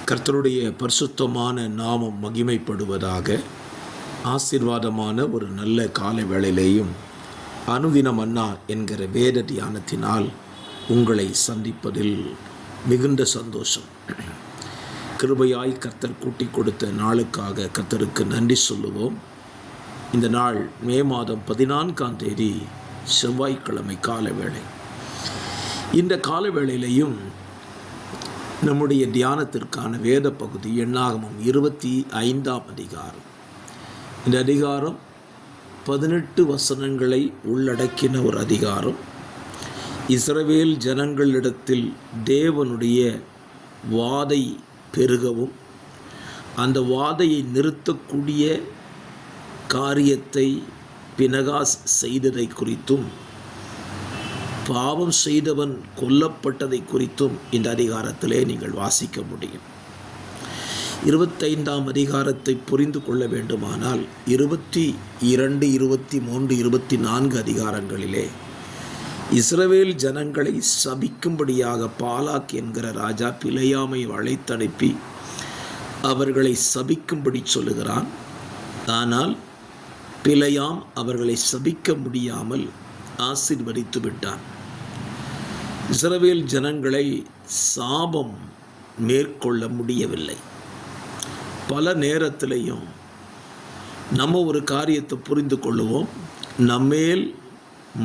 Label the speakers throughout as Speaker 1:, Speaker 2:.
Speaker 1: கர்த்தருடைய பரிசுத்தமான நாமம் மகிமைப்படுவதாக. ஆசீர்வாதமான ஒரு நல்ல காலை வேளையிலேயும் அனுதின மன்னா என்கிற வேத தியானத்தினால் உங்களை சந்திப்பதில் மிகுந்த சந்தோஷம். கிருபையாய் கர்த்தர் கூட்டி கொடுத்த நாளுக்காக கர்த்தருக்கு நன்றி சொல்லுவோம். இந்த நாள் மே மாதம் 14ஆம் தேதி செவ்வாய்க்கிழமை கால வேளை. இந்த கால வேளையிலையும் நம்முடைய தியானத்திற்கான வேத பகுதி எண்ணாகமம் 25ஆம் அதிகாரம். இந்த அதிகாரம் 18 வசனங்களை உள்ளடக்கின ஒரு அதிகாரம். இஸ்ரவேல் ஜனங்களிடத்தில் தேவனுடைய வாதை பெருகவும் அந்த வாதையை நிறுத்தக்கூடிய காரியத்தை பினகாஸ் செய்ததை குறித்தும் பாவம் செய்தவன் கொல்லப்பட்டதை குறித்தும் இந்த அதிகாரத்திலே நீங்கள் வாசிக்க முடியும். 25ஆம் அதிகாரத்தை புரிந்து கொள்ள வேண்டுமானால் 22, 23, 24 அதிகாரங்களிலே இஸ்ரவேல் ஜனங்களை சபிக்கும்படியாக பாலாக் என்கிற ராஜா பிலேயாமை அழைத்தனுப்பி அவர்களை சபிக்கும்படி சொல்லுகிறான். ஆனால் பிலேயாம் அவர்களை சபிக்க முடியாமல் ஆசீர்வதித்து விட்டான். இஸ்ரவேல் ஜனங்களை சாபம் மேற்கொள்ள முடியவில்லை. பல நேரத்திலையும் நம்ம ஒரு காரியத்தை புரிந்து கொள்ளுவோம். நம்மேல்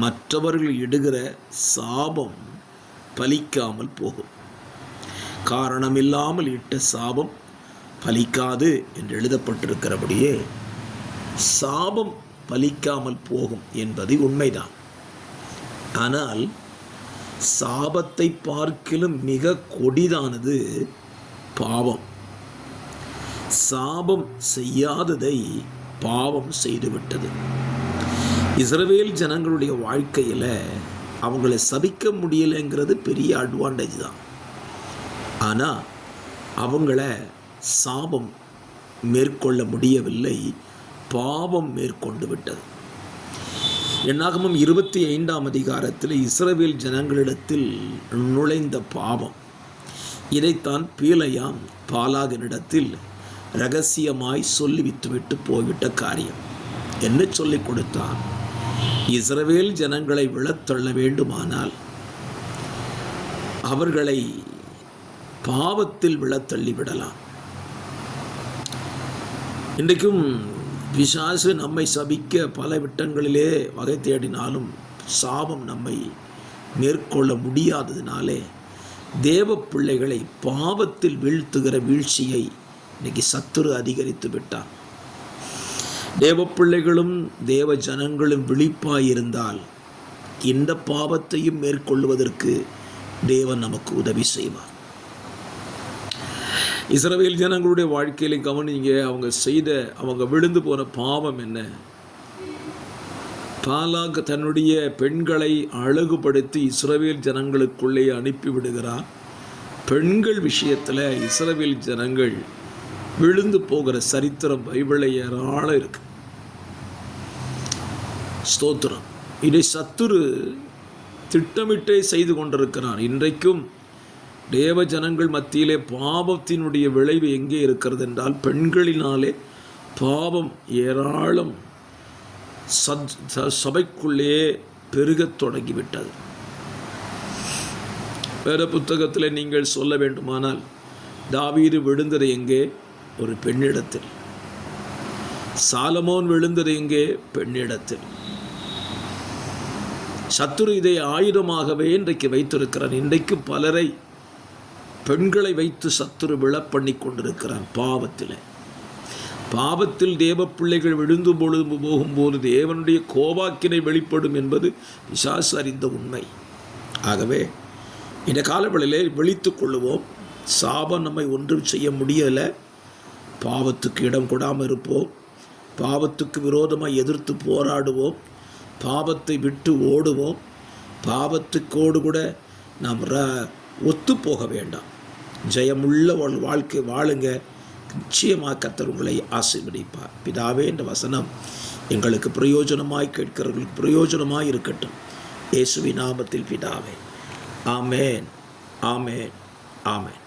Speaker 1: மற்றவர்கள் இடுகிற சாபம் பலிக்காமல் போகும். காரணமில்லாமல் இட்ட சாபம் பலிக்காது என்று எழுதப்பட்டிருக்கிறபடியே சாபம் பலிக்காமல் போகும் என்பது உண்மைதான். ஆனால் சாபத்தை பார்க்கிலும் மிக கொடிதானது பாவம். சாபம் செய்யாததை பாவம் செய்துவிட்டது. இஸ்ரவேல் ஜனங்களுடைய வாழ்க்கையில் அவங்களை சபிக்க முடியலைங்கிறது பெரிய அட்வான்டேஜ் தான். ஆனால் அவங்கள சாபம் மேற்கொள்ள முடியவில்லை, பாவம் மேற்கொண்டு விட்டது. எண்ணாகமம் 25ஆம் அதிகாரத்தில் இஸ்ரவேல் ஜனங்களிடத்தில் நுழைந்த பாவம். இதைத்தான் பீலேயாம் பாலாகினிடத்தில் இரகசியமாய் சொல்லிவிட்டுவிட்டு போய்விட்ட காரியம். என்ன சொல்லிக் கொடுத்தான்? இஸ்ரவேல் ஜனங்களை விழத்தள்ள வேண்டுமானால் அவர்களை பாவத்தில் விழத்தள்ளி விடலாம். இன்றைக்கும் பிசாசு நம்மை சபிக்க பல விட்டங்களிலே வகை தேடினாலும் சாபம் நம்மை மேற்கொள்ள முடியாததினாலே தேவ பிள்ளைகளை பாவத்தில் வீழ்த்துகிற வீழ்ச்சியை இன்னைக்கு சத்துரு அதிகரித்து விட்டான். தேவ பிள்ளைகளும் தேவ ஜனங்களும் விழிப்பாயிருந்தால் இந்த பாவத்தையும் மேற்கொள்வதற்கு தேவன் நமக்கு உதவி செய்வார். இஸ்ரவேல் ஜனங்களுடைய வாழ்க்கையில கவனிங்க. அவங்க விழுந்து போன பாவம் என்ன? பாலாக் தன்னுடைய பெண்களை அழகுபடுத்தி இஸ்ரவேல் ஜனங்களுக்குள்ளே அனுப்பிவிடுகிறார். பெண்கள் விஷயத்தில் இஸ்ரவேல் ஜனங்கள் விழுந்து போகிற சரித்திரம் பைபிளில் ஏராளம் இருக்கு. ஸ்தோத்திரம். இதை சத்துரு திட்டமிட்டே செய்து கொண்டிருக்கிறான். இன்றைக்கும் தேவ ஜனங்கள் மத்தியிலே பாவத்தினுடைய விளைவு எங்கே இருக்கிறது என்றால் பெண்களினாலே பாவம் ஏராளம் சபைக்குள்ளே பெருகத் தொடங்கிவிட்டது. வேத புத்தகத்தில் நீங்கள் சொல்ல வேண்டுமானால் தாவீது விழுந்தது எங்கே? ஒரு பெண்ணிடத்தில். சாலமோன் விழுந்தது எங்கே? பெண்ணிடத்தில். சத்துரு இதை ஆயுதமாகவே இன்றைக்கு வைத்திருக்கிறான். இன்றைக்கு பலரை பெண்களை வைத்து சத்துரு விழப்பண்ணி கொண்டிருக்கிறான். பாவத்தில் தேவ பிள்ளைகள் விழுந்து போகும்போது தேவனுடைய கோபாக்கினை வெளிப்படும் என்பது பிசாசு அறிந்த உண்மை. ஆகவே இந்த காலவெளியிலே விழித்து கொள்ளுவோம். சாபம் நம்மை ஒன்றும் செய்ய முடியலை. பாவத்துக்கு இடம் கொடாமல் இருப்போம். பாவத்துக்கு விரோதமாக எதிர்த்து போராடுவோம். பாவத்தை விட்டு ஓடுவோம். பாவத்துக்கோடு கூட நாம் ஒத்து போக வேண்டாம். ஜெயமுள்ள வாழ்க்கை வாழுங்க. நிச்சயமாக கர்த்தர் உங்களை ஆசீர்வதிப்பார். பிதாவே, இந்த வசனம் எங்களுக்கு பிரயோஜனமாய் கேட்கிறவர்களுக்கு பிரயோஜனமாய் இருக்கட்டும். இயேசுவின் நாமத்தில் பிதாவே. ஆமேன், ஆமேன், ஆமேன்.